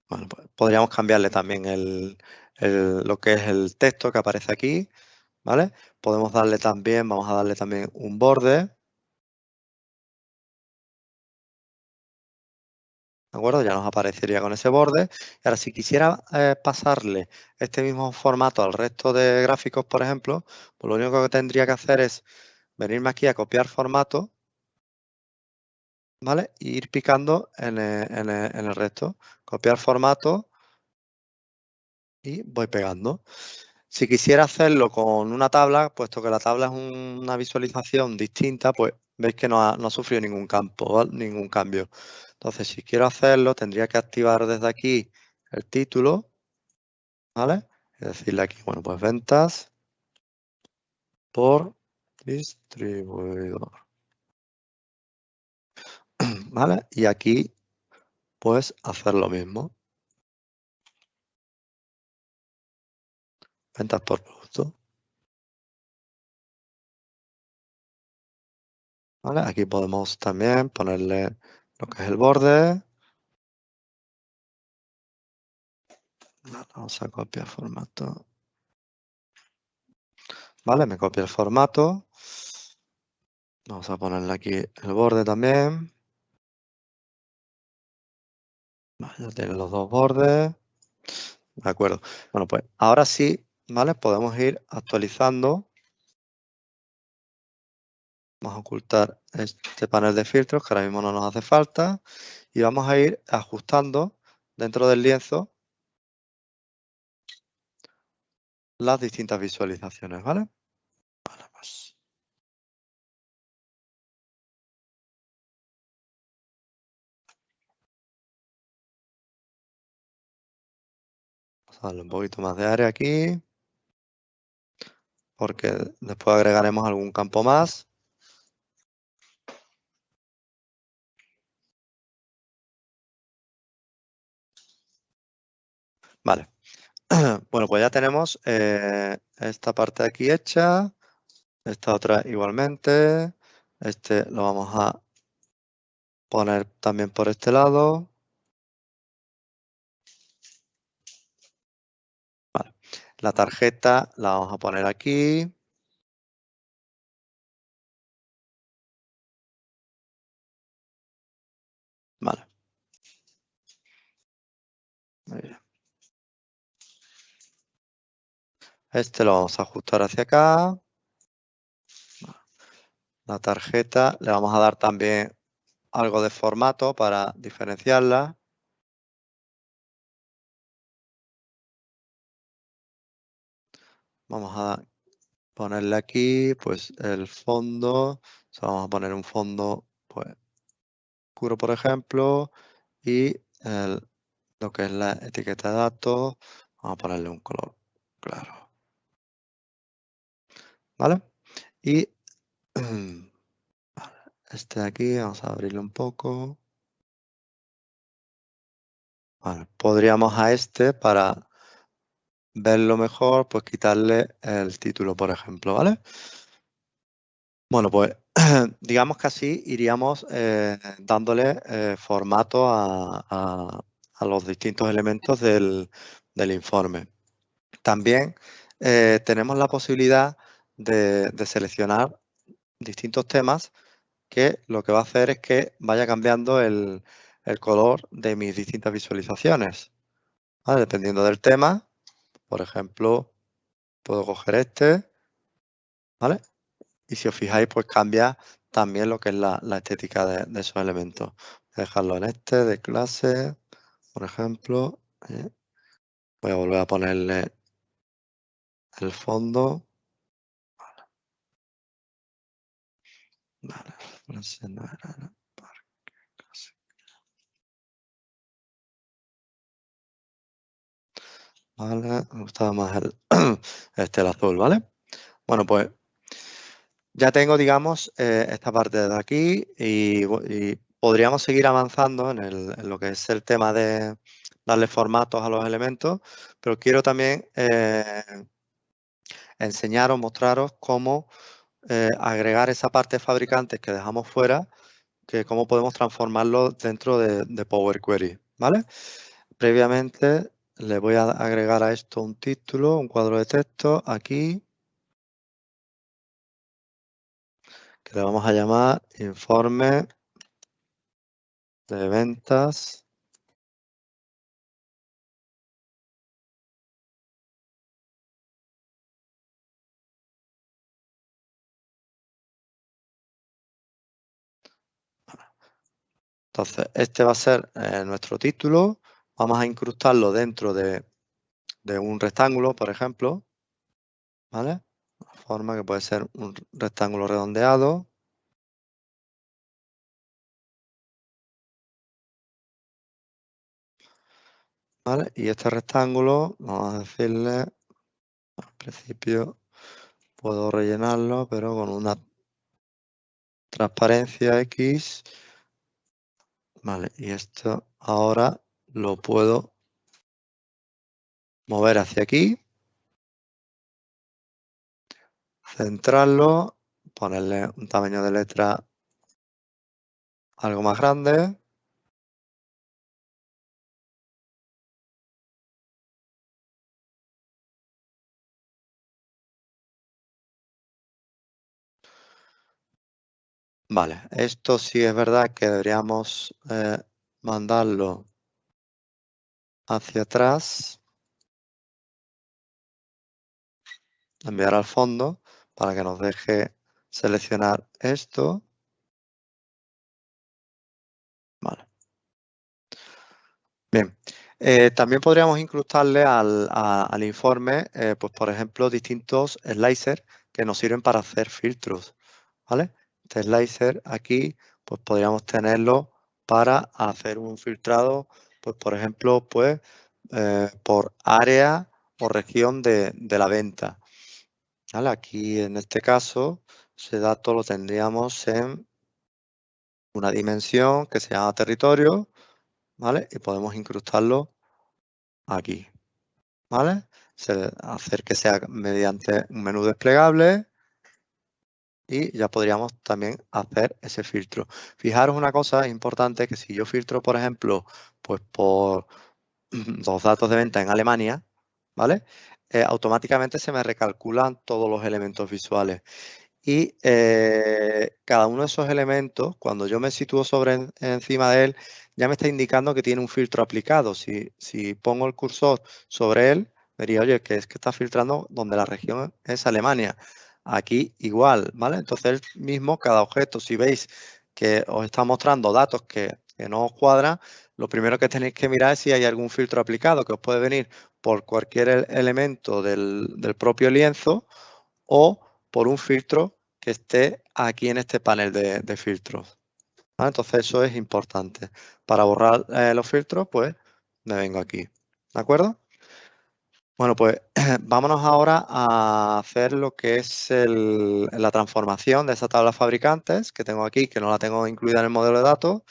Bueno, pues podríamos cambiarle también lo que es el texto que aparece aquí, ¿vale? Podemos darle también, vamos a darle también un borde, ¿de acuerdo? Ya nos aparecería con ese borde. Y ahora, si quisiera pasarle este mismo formato al resto de gráficos, por ejemplo, pues lo único que tendría que hacer es venirme aquí a copiar formato, ¿vale? Y ir picando en el resto. Copiar formato y voy pegando. Si quisiera hacerlo con una tabla, puesto que la tabla es una visualización distinta, pues veis que no ha sufrido ningún campo, ¿vale? Ningún cambio. Entonces, si quiero hacerlo, tendría que activar desde aquí el título, ¿vale? Y decirle aquí, bueno, pues ventas por distribuidor, ¿vale? Y aquí, pues, hacer lo mismo. Ventas por producto. ¿Vale? Aquí podemos también ponerle lo que es el borde. Vamos a copiar formato. ¿Vale? Me copia el formato. Vamos a ponerle aquí el borde también. Vale, ya tiene los dos bordes. De acuerdo. Bueno, pues ahora sí ¿vale? Podemos ir actualizando. Vamos a ocultar este panel de filtros que ahora mismo no nos hace falta y vamos a ir ajustando dentro del lienzo las distintas visualizaciones, ¿vale? Vale, pues. Vamos a darle un poquito más de área aquí, porque después agregaremos algún campo más. Vale. Bueno, pues ya tenemos esta parte de aquí hecha, esta otra igualmente, este lo vamos a poner también por este lado. Vale. La tarjeta la vamos a poner aquí. Vale. Muy bien. Este lo vamos a ajustar hacia acá. La tarjeta le vamos a dar también algo de formato para diferenciarla. Vamos a ponerle aquí pues el fondo. O sea, vamos a poner un fondo pues oscuro, por ejemplo, y lo que es la etiqueta de datos, vamos a ponerle un color claro. ¿Vale? Y este de aquí, vamos a abrirlo un poco. Vale, podríamos a este, para verlo mejor, pues quitarle el título, por ejemplo, ¿vale? Bueno, pues digamos que así iríamos dándole formato a los distintos elementos del informe. También tenemos la posibilidad de seleccionar distintos temas que lo que va a hacer es que vaya cambiando el color de mis distintas visualizaciones. ¿Vale? Dependiendo del tema, por ejemplo, puedo coger este, ¿vale? Y si os fijáis, pues cambia también lo que es la estética de esos elementos. Voy a dejarlo en este de clase, por ejemplo. Voy a volver a ponerle el fondo. Vale, clase no era la clase. Vale, me gustaba más el azul, ¿vale? Bueno, pues ya tengo, digamos, esta parte de aquí y podríamos seguir avanzando en lo que es el tema de darle formatos a los elementos, pero quiero también enseñaros, mostraros cómo agregar esa parte de fabricantes que dejamos fuera, que cómo podemos transformarlo dentro de Power Query, ¿vale? Previamente le voy a agregar a esto un título, un cuadro de texto aquí, que le vamos a llamar informe de ventas. Entonces, este va a ser nuestro título. Vamos a incrustarlo dentro de un rectángulo, por ejemplo, ¿vale? Una forma que puede ser un rectángulo redondeado. ¿Vale? Y este rectángulo, vamos a decirle, al principio puedo rellenarlo, pero con una transparencia X. Vale, y esto ahora lo puedo mover hacia aquí, centrarlo, ponerle un tamaño de letra algo más grande. Vale, esto sí es verdad que deberíamos mandarlo hacia atrás. enviar al fondo para que nos deje seleccionar esto. Vale. Bien. También podríamos incrustarle al informe, pues por ejemplo, distintos slicers que nos sirven para hacer filtros, ¿vale? Este slicer aquí, pues podríamos tenerlo para hacer un filtrado, pues por ejemplo, pues por área o región de la venta. ¿Vale? Aquí en este caso, ese dato lo tendríamos en una dimensión que se llama territorio, ¿vale? Y podemos incrustarlo aquí, ¿vale? Hacer que sea mediante un menú desplegable y ya podríamos también hacer ese filtro. Fijaros una cosa importante, que si yo filtro, por ejemplo, pues por los datos de venta en Alemania, ¿vale? Automáticamente se me recalculan todos los elementos visuales. Y cada uno de esos elementos, cuando yo me sitúo encima de él, ya me está indicando que tiene un filtro aplicado. Si pongo el cursor sobre él, vería, oye, que es que está filtrando donde la región es Alemania. Aquí igual, ¿vale? Entonces, él mismo, cada objeto, si veis que os está mostrando datos que no os cuadran, lo primero que tenéis que mirar es si hay algún filtro aplicado, que os puede venir por cualquier elemento del propio lienzo o por un filtro que esté aquí en este panel de filtros. ¿Vale? Entonces eso es importante. Para borrar los filtros, pues me vengo aquí. ¿De acuerdo? Bueno, pues vámonos ahora a hacer lo que es la transformación de esa tabla fabricantes que tengo aquí, que no la tengo incluida en el modelo de datos,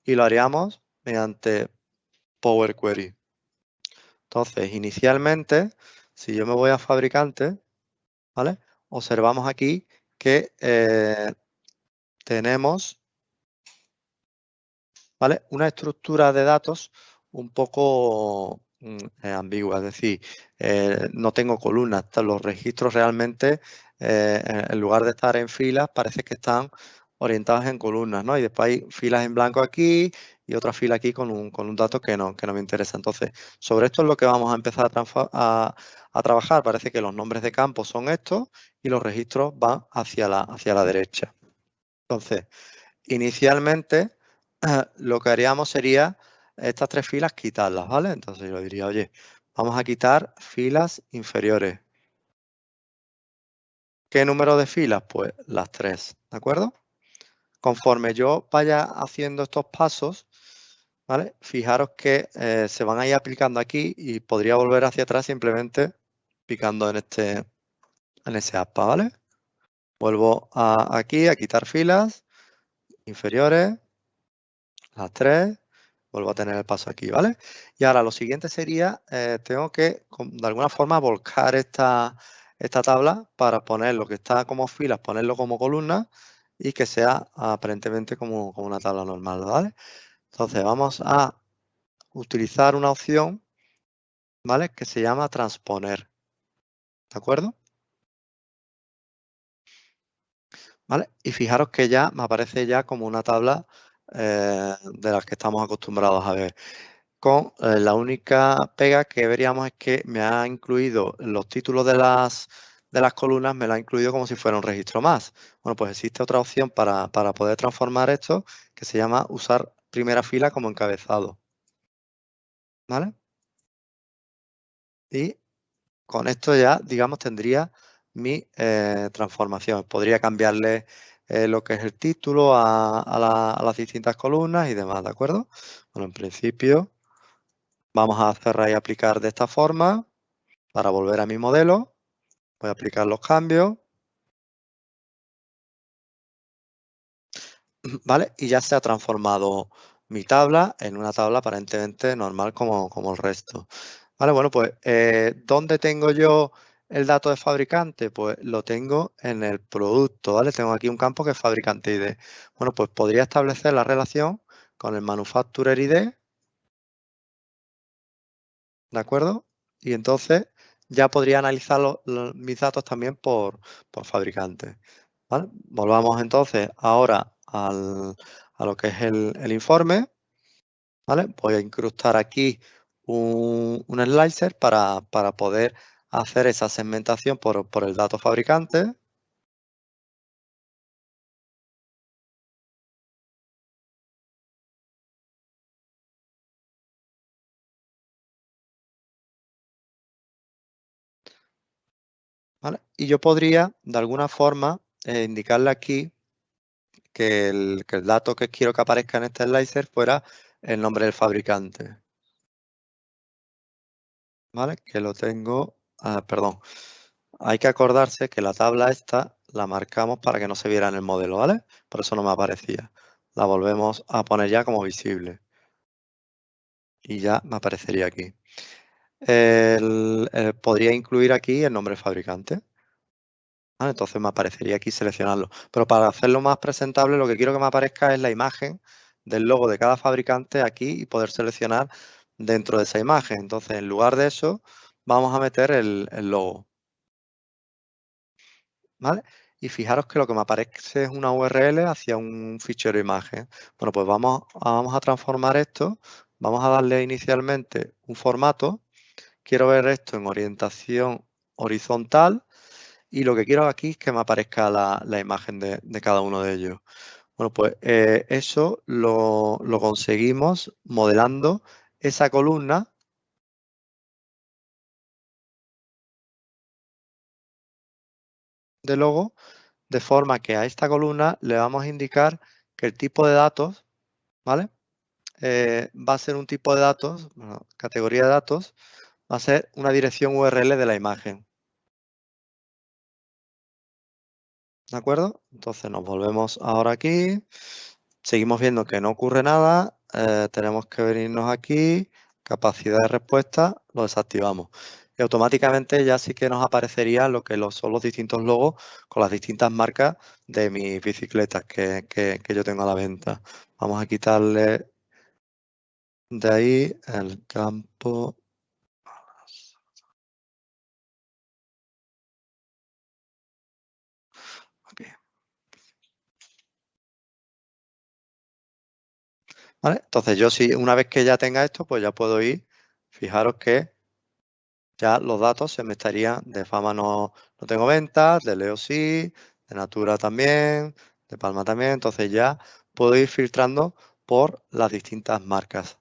y lo haríamos mediante Power Query. Entonces, inicialmente, si yo me voy a fabricante, ¿vale? Observamos aquí que tenemos, ¿vale?, una estructura de datos un poco ambigua, es decir, no tengo columnas. Los registros realmente, en lugar de estar en filas, parece que están orientados en columnas, ¿no? Y después hay filas en blanco aquí y otra fila aquí con un dato que no me interesa. Entonces, sobre esto es lo que vamos a empezar a trabajar. Parece que los nombres de campo son estos y los registros van hacia la derecha. Entonces, inicialmente, lo que haríamos sería estas tres filas quitarlas, ¿vale? Entonces yo diría, oye, vamos a quitar filas inferiores. ¿Qué número de filas? Pues las 3, ¿de acuerdo? Conforme yo vaya haciendo estos pasos, ¿vale? Fijaros que se van a ir aplicando aquí y podría volver hacia atrás simplemente picando en ese aspa, ¿vale? Vuelvo aquí a quitar filas inferiores, las 3, vuelvo a tener el paso aquí, ¿vale? Y ahora lo siguiente sería, tengo que de alguna forma volcar esta tabla para poner lo que está como filas, ponerlo como columna y que sea aparentemente como una tabla normal, ¿vale? Entonces vamos a utilizar una opción, ¿vale?, que se llama transponer, ¿de acuerdo? ¿Vale? Y fijaros que ya me aparece ya como una tabla de las que estamos acostumbrados a ver. Con la única pega que veríamos es que me ha incluido los títulos de las columnas, me lo ha incluido como si fuera un registro más. Bueno, pues existe otra opción para poder transformar esto que se llama usar primera fila como encabezado. ¿Vale? Y con esto ya, digamos, tendría mi transformación. Podría cambiarle lo que es el título a las distintas columnas y demás, ¿de acuerdo? Bueno, en principio vamos a cerrar y aplicar de esta forma. Para volver a mi modelo, voy a aplicar los cambios, ¿vale? Y ya se ha transformado mi tabla en una tabla aparentemente normal como el resto. Vale, bueno, pues, ¿dónde tengo yo el dato de fabricante? Pues lo tengo en el producto, ¿vale? Tengo aquí un campo que es fabricante ID. Bueno, pues podría establecer la relación con el manufacturer ID, ¿de acuerdo? Y entonces ya podría analizar mis datos también por fabricante. ¿Vale? Volvamos entonces ahora a lo que es el informe. ¿Vale? Voy a incrustar aquí un slicer para poder hacer esa segmentación por el dato fabricante. ¿Vale? Y yo podría, de alguna forma, indicarle aquí que el dato que quiero que aparezca en este slicer fuera el nombre del fabricante. ¿Vale? Que lo tengo, perdón. Hay que acordarse que la tabla esta la marcamos para que no se viera en el modelo, ¿vale? Por eso no me aparecía. La volvemos a poner ya como visible. Y ya me aparecería aquí. Podría incluir aquí el nombre del fabricante. ¿Vale? Entonces me aparecería aquí seleccionarlo. Pero para hacerlo más presentable, lo que quiero que me aparezca es la imagen del logo de cada fabricante aquí y poder seleccionar dentro de esa imagen. Entonces, en lugar de eso, vamos a meter el logo. ¿Vale? Y fijaros que lo que me aparece es una URL hacia un fichero imagen. Bueno, pues vamos a transformar esto. Vamos a darle inicialmente un formato. Quiero ver esto en orientación horizontal. Y lo que quiero aquí es que me aparezca la imagen de cada uno de ellos. Bueno, pues eso lo conseguimos modelando esa columna de logo, de forma que a esta columna le vamos a indicar que el tipo de datos, ¿vale? Va a ser un tipo de datos, bueno, categoría de datos, va a ser una dirección URL de la imagen. ¿De acuerdo? Entonces nos volvemos ahora aquí. Seguimos viendo que no ocurre nada. Tenemos que venirnos aquí. Capacidad de respuesta, lo desactivamos. Y automáticamente ya sí que nos aparecería lo que son los distintos logos con las distintas marcas de mis bicicletas que yo tengo a la venta. Vamos a quitarle de ahí el campo. Aquí. ¿Vale? Entonces yo sí, una vez que ya tenga esto, pues ya puedo ir. Fijaros que ya los datos se me estarían, de Fama no tengo ventas, de Leo sí, de Natura también, de Palma también. Entonces ya puedo ir filtrando por las distintas marcas.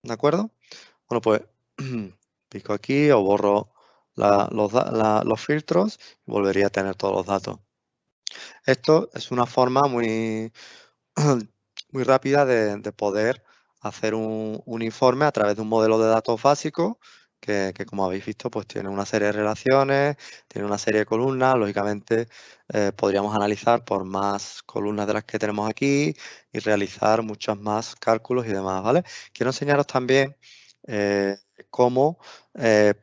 ¿De acuerdo? Bueno, pues pico aquí o borro los filtros y volvería a tener todos los datos. Esto es una forma muy, muy rápida de poder hacer un informe a través de un modelo de datos básico que, como habéis visto, pues tiene una serie de relaciones, tiene una serie de columnas. Lógicamente, podríamos analizar por más columnas de las que tenemos aquí y realizar muchos más cálculos y demás, ¿vale? Quiero enseñaros también cómo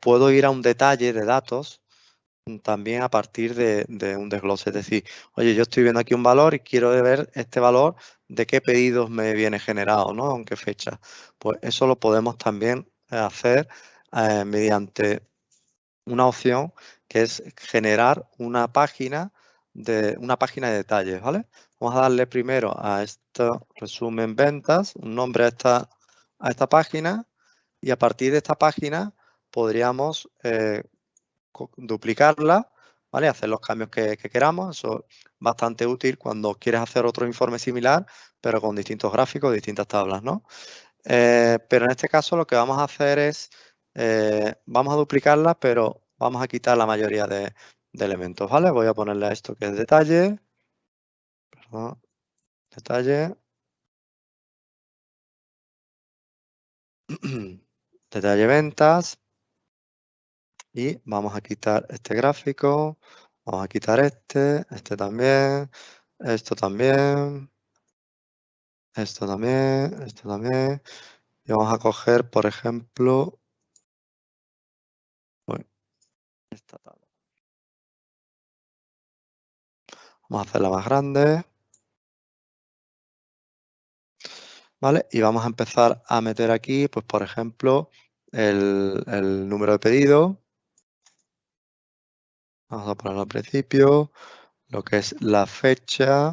puedo ir a un detalle de datos también a partir de un desglose. Es decir, oye, yo estoy viendo aquí un valor y quiero ver este valor de qué pedidos me viene generado, ¿no? ¿En qué fecha? Pues eso lo podemos también hacer mediante una opción que es generar una página de detalles, ¿vale? Vamos a darle primero a esto resumen ventas, un nombre a esta página y a partir de esta página podríamos duplicarla, ¿vale? Hacer los cambios que queramos. Eso es bastante útil cuando quieres hacer otro informe similar, pero con distintos gráficos, distintas tablas, ¿no? Pero en este caso lo que vamos a hacer es, vamos a duplicarla, pero vamos a quitar la mayoría de elementos, ¿vale? Voy a ponerle a esto que es detalle, perdón, detalle, detalle ventas, y vamos a quitar este gráfico, vamos a quitar este también, esto también, esto también. Y vamos a coger, por ejemplo, bueno, esta tabla. Vamos a hacerla más grande, ¿vale? Y vamos a empezar a meter aquí, pues por ejemplo, el número de pedido. Vamos a ponerlo al principio, lo que es la fecha,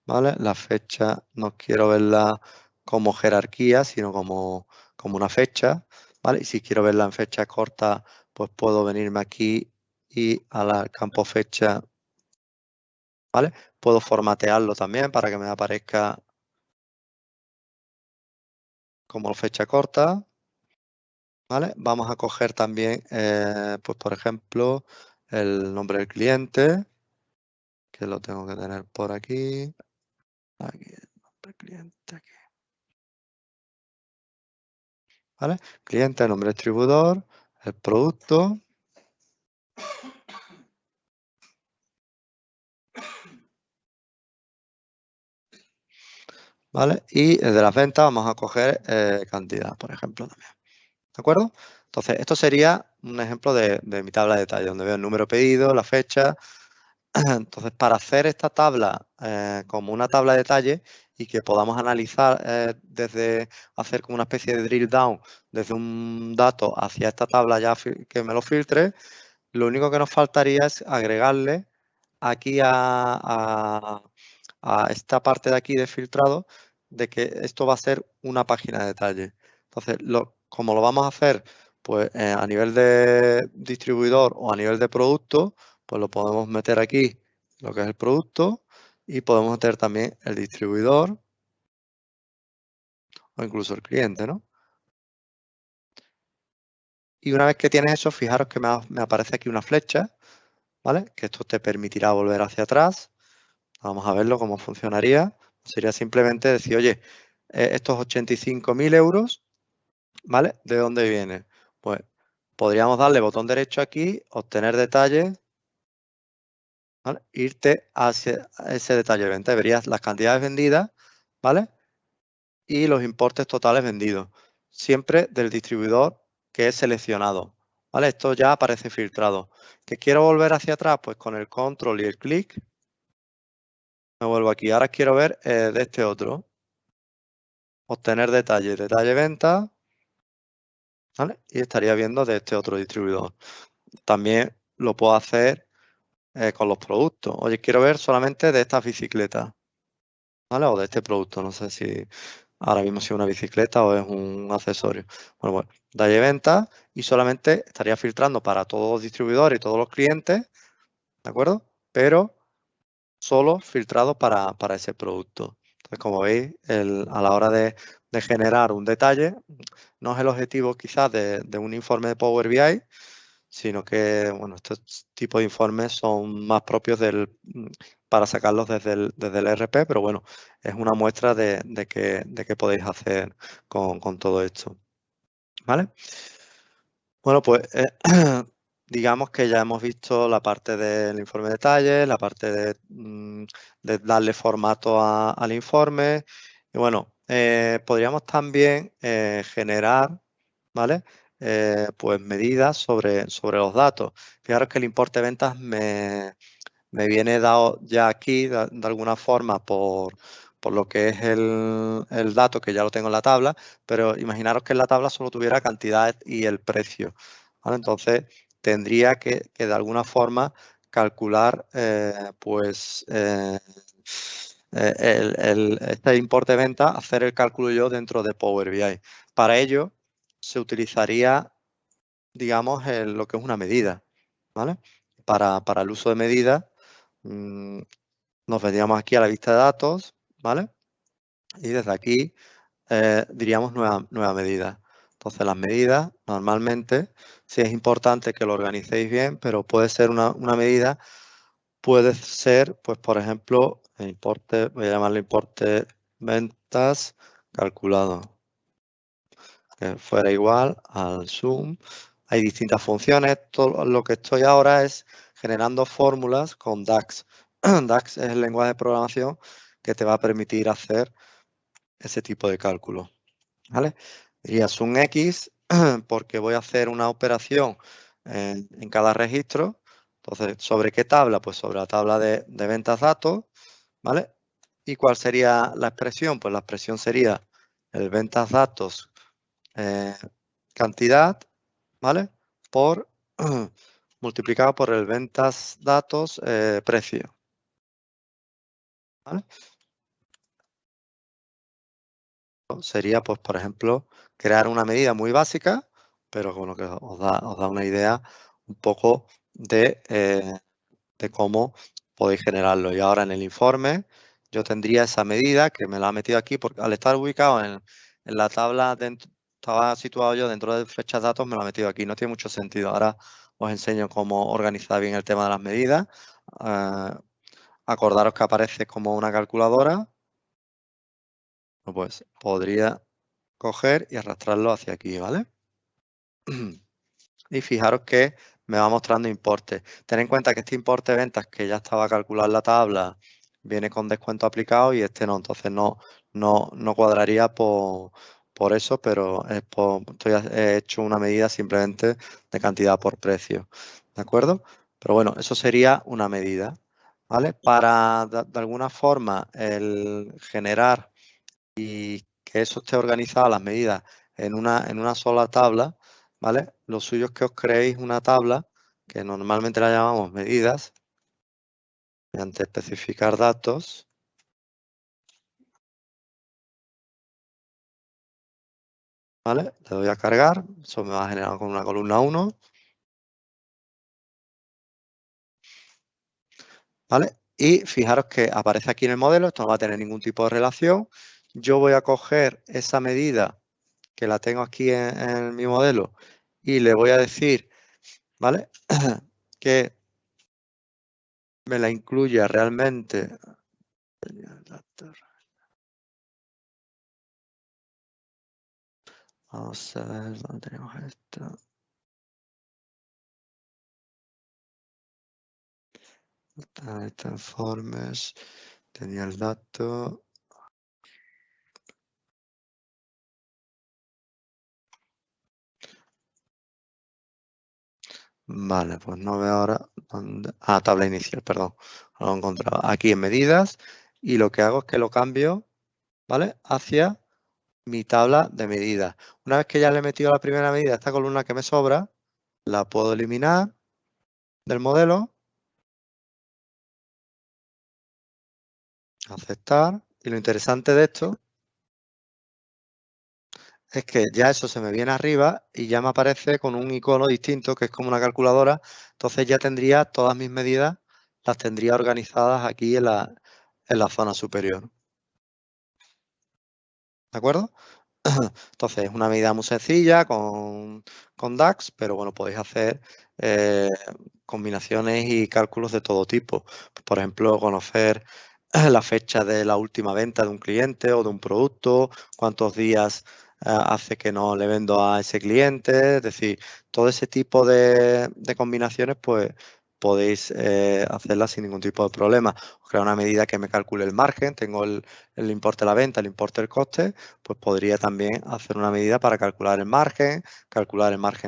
¿vale? La fecha no quiero verla como jerarquía, sino como una fecha, ¿vale? Y si quiero verla en fecha corta, pues puedo venirme aquí y al campo fecha, ¿vale? Puedo formatearlo también para que me aparezca como fecha corta, ¿vale? Vamos a coger también, pues por ejemplo, el nombre del cliente, que lo tengo que tener por aquí. Aquí, el nombre del cliente, aquí. ¿Vale? Cliente, nombre distribuidor, el producto. ¿Vale? Y de las ventas vamos a coger cantidad, por ejemplo, también. ¿De acuerdo? Entonces, esto sería un ejemplo de mi tabla de detalle, donde veo el número pedido, la fecha. Entonces, para hacer esta tabla como una tabla de detalle y que podamos analizar desde hacer como una especie de drill down desde un dato hacia esta tabla ya que me lo filtre, lo único que nos faltaría es agregarle aquí a esta parte de aquí de filtrado de que esto va a ser una página de detalle. Entonces, como lo vamos a hacer pues a nivel de distribuidor o a nivel de producto, pues lo podemos meter aquí, lo que es el producto, y podemos meter también el distribuidor o incluso el cliente, ¿no? Y una vez que tienes eso, fijaros que me aparece aquí una flecha, ¿vale? Que esto te permitirá volver hacia atrás. Vamos a verlo cómo funcionaría. Sería simplemente decir, oye, estos 85.000 euros, ¿vale? ¿De dónde viene? Pues podríamos darle botón derecho aquí, obtener detalles, ¿vale? Irte hacia ese detalle de venta. Verías las cantidades vendidas, ¿vale? Y los importes totales vendidos. Siempre del distribuidor que es seleccionado, ¿vale? Esto ya aparece filtrado. ¿Que quiero volver hacia atrás? Pues con el control y el clic me vuelvo aquí. Ahora quiero ver de este otro. Obtener detalle, detalle venta, ¿vale? Y estaría viendo de este otro distribuidor. También lo puedo hacer con los productos. Oye, quiero ver solamente de estas bicicletas, ¿vale? O de este producto. No sé si ahora mismo si es una bicicleta o es un accesorio. Bueno, detalle venta y solamente estaría filtrando para todos los distribuidores y todos los clientes, ¿de acuerdo? Pero solo filtrado para ese producto. Entonces, como veis, a la hora de generar un detalle, no es el objetivo quizás de un informe de Power BI, sino que, bueno, estos tipos de informes son más propios para sacarlos desde el ERP, pero bueno, es una muestra de qué podéis hacer con todo esto. ¿Vale? Bueno, pues digamos que ya hemos visto la parte del informe de detalle, la parte de darle formato al informe. Y bueno, podríamos también generar, ¿vale? Pues medidas sobre los datos. Fijaros que el importe de ventas me viene dado ya aquí de alguna forma por lo que es el dato, que ya lo tengo en la tabla, pero imaginaros que en la tabla solo tuviera cantidad y el precio, ¿vale? Entonces tendría que de alguna forma calcular pues este importe de venta, hacer el cálculo yo dentro de Power BI. Para ello se utilizaría, digamos, lo que es una medida, ¿vale? Para el uso de medidas, nos vendríamos aquí a la vista de datos, ¿vale? Y desde aquí diríamos nueva medida. Entonces las medidas normalmente sí es importante que lo organicéis bien, pero puede ser una medida, puede ser, pues por ejemplo, el importe, voy a llamarle importe ventas calculado, que fuera igual al sum. Hay distintas funciones. Todo lo que estoy ahora es generando fórmulas con DAX. DAX es el lenguaje de programación que te va a permitir hacer ese tipo de cálculo. ¿Vale? Diría sum X porque voy a hacer una operación en cada registro. Entonces, ¿sobre qué tabla? Pues sobre la tabla de ventas datos. ¿Vale? ¿Y cuál sería la expresión? Pues la expresión sería el ventas datos cantidad, ¿vale? Por multiplicado por el ventas datos precio, ¿vale? sería, pues, por ejemplo, crear una medida muy básica, pero bueno, que os da una idea un poco de cómo podéis generarlo. Y ahora en el informe yo tendría esa medida que me la ha metido aquí, porque al estar ubicado en la tabla, estaba situado yo dentro de fechas datos, me lo ha metido aquí. No tiene mucho sentido. Ahora os enseño cómo organizar bien el tema de las medidas. Acordaros que aparece como una calculadora. Pues podría coger y arrastrarlo hacia aquí, ¿vale? Y fijaros que me va mostrando importe. Ten en cuenta que este importe de ventas que ya estaba calculado en la tabla viene con descuento aplicado y este no, entonces no cuadraría por eso, pero he hecho una medida simplemente de cantidad por precio, ¿de acuerdo? Pero bueno, eso sería una medida, ¿vale? Para de alguna forma el generar y que eso esté organizado, las medidas, en una sola tabla, ¿vale? Lo suyo es que os creéis una tabla que normalmente la llamamos medidas, mediante especificar datos. ¿Vale? Le doy a cargar, eso me va a generar con una columna 1. ¿Vale? Y fijaros que aparece aquí en el modelo, esto no va a tener ningún tipo de relación. Yo voy a coger esa medida que la tengo aquí en mi modelo y le voy a decir, ¿vale? que me la incluya realmente. Vamos a ver dónde tenemos esto. Está informes, tenía el dato. Vale, pues no veo ahora dónde. Ah, tabla inicial, perdón. No lo encontraba. Aquí en medidas y lo que hago es que lo cambio, ¿vale? Hacia mi tabla de medidas. Una vez que ya le he metido la primera medida, esta columna que me sobra, la puedo eliminar del modelo, aceptar. Y lo interesante de esto es que ya eso se me viene arriba y ya me aparece con un icono distinto que es como una calculadora. Entonces ya tendría todas mis medidas, las tendría organizadas aquí en la zona superior. ¿De acuerdo? Entonces es una medida muy sencilla con DAX, pero bueno, podéis hacer combinaciones y cálculos de todo tipo. Por ejemplo, conocer la fecha de la última venta de un cliente o de un producto, cuántos días hace que no le vendo a ese cliente, es decir, todo ese tipo de combinaciones, pues podéis hacerlas sin ningún tipo de problema. Os crea una medida que me calcule el margen, tengo el importe de la venta, el importe del coste, pues podría también hacer una medida para calcular el margen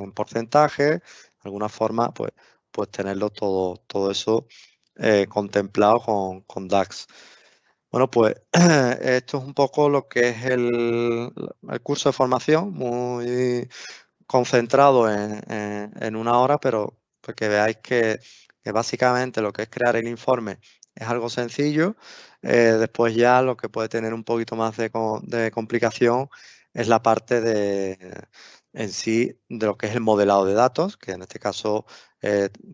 en porcentaje, de alguna forma, pues tenerlo todo eso contemplado con DAX. Bueno, pues esto es un poco lo que es el curso de formación, muy concentrado en una hora, pero pues que veáis que básicamente lo que es crear el informe es algo sencillo. Después ya lo que puede tener un poquito más de complicación es la parte en sí de lo que es el modelado de datos, que en este caso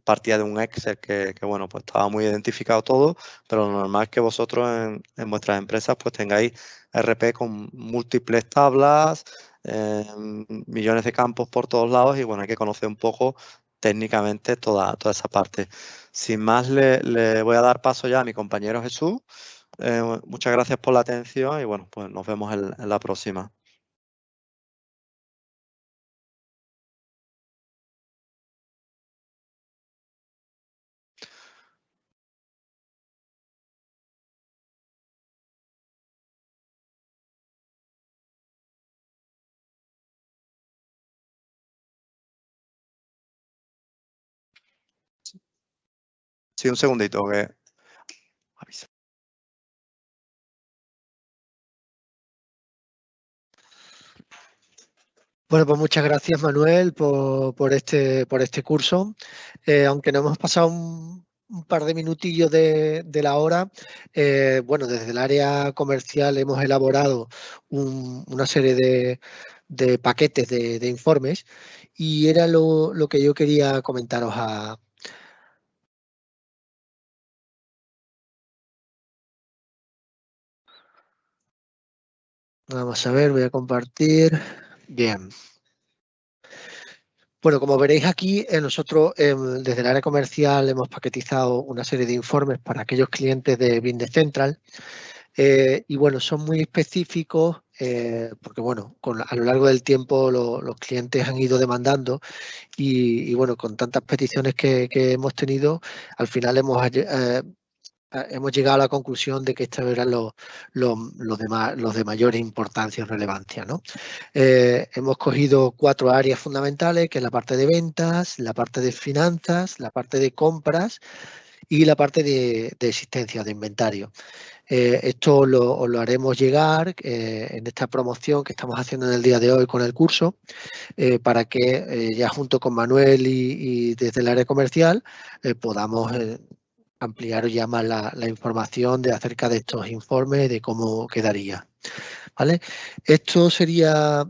partía de un Excel que, bueno, pues estaba muy identificado todo, pero lo normal es que vosotros en vuestras empresas pues tengáis RP con múltiples tablas, millones de campos por todos lados y bueno, hay que conocer un poco técnicamente toda esa parte. Sin más, le voy a dar paso ya a mi compañero Jesús. Muchas gracias por la atención y bueno, pues nos vemos en la próxima. Sí, un segundito que avisa. Bueno, pues muchas gracias, Manuel, por este curso. Aunque nos hemos pasado un par de minutillos de la hora, bueno, desde el área comercial hemos elaborado una serie de paquetes de informes y era lo que yo quería comentaros Vamos a ver, voy a compartir. Bien. Bueno, como veréis aquí, nosotros desde el área comercial hemos paquetizado una serie de informes para aquellos clientes de Business Central. Y bueno, son muy específicos porque bueno, a lo largo del tiempo los clientes han ido demandando y bueno, con tantas peticiones que hemos tenido, al final hemos llegado a la conclusión de que estos eran los de mayor importancia y relevancia, ¿no? Hemos cogido 4 áreas fundamentales, que es la parte de ventas, la parte de finanzas, la parte de compras y la parte de existencia, de inventario. Esto os lo haremos llegar en esta promoción que estamos haciendo en el día de hoy con el curso, para que ya junto con Manuel y desde el área comercial podamos ampliar ya más la información acerca de estos informes, de cómo quedaría. ¿Vale? Esto sería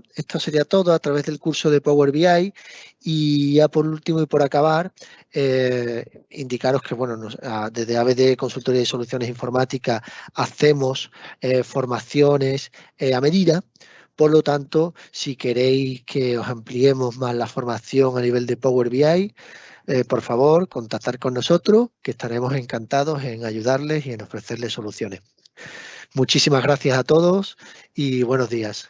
todo a través del curso de Power BI y ya por último y por acabar, indicaros que bueno, desde ABD Consultoría de Soluciones Informáticas hacemos formaciones a medida. Por lo tanto, si queréis que os ampliemos más la formación a nivel de Power BI, por favor, contactar con nosotros, que estaremos encantados en ayudarles y en ofrecerles soluciones. Muchísimas gracias a todos y buenos días.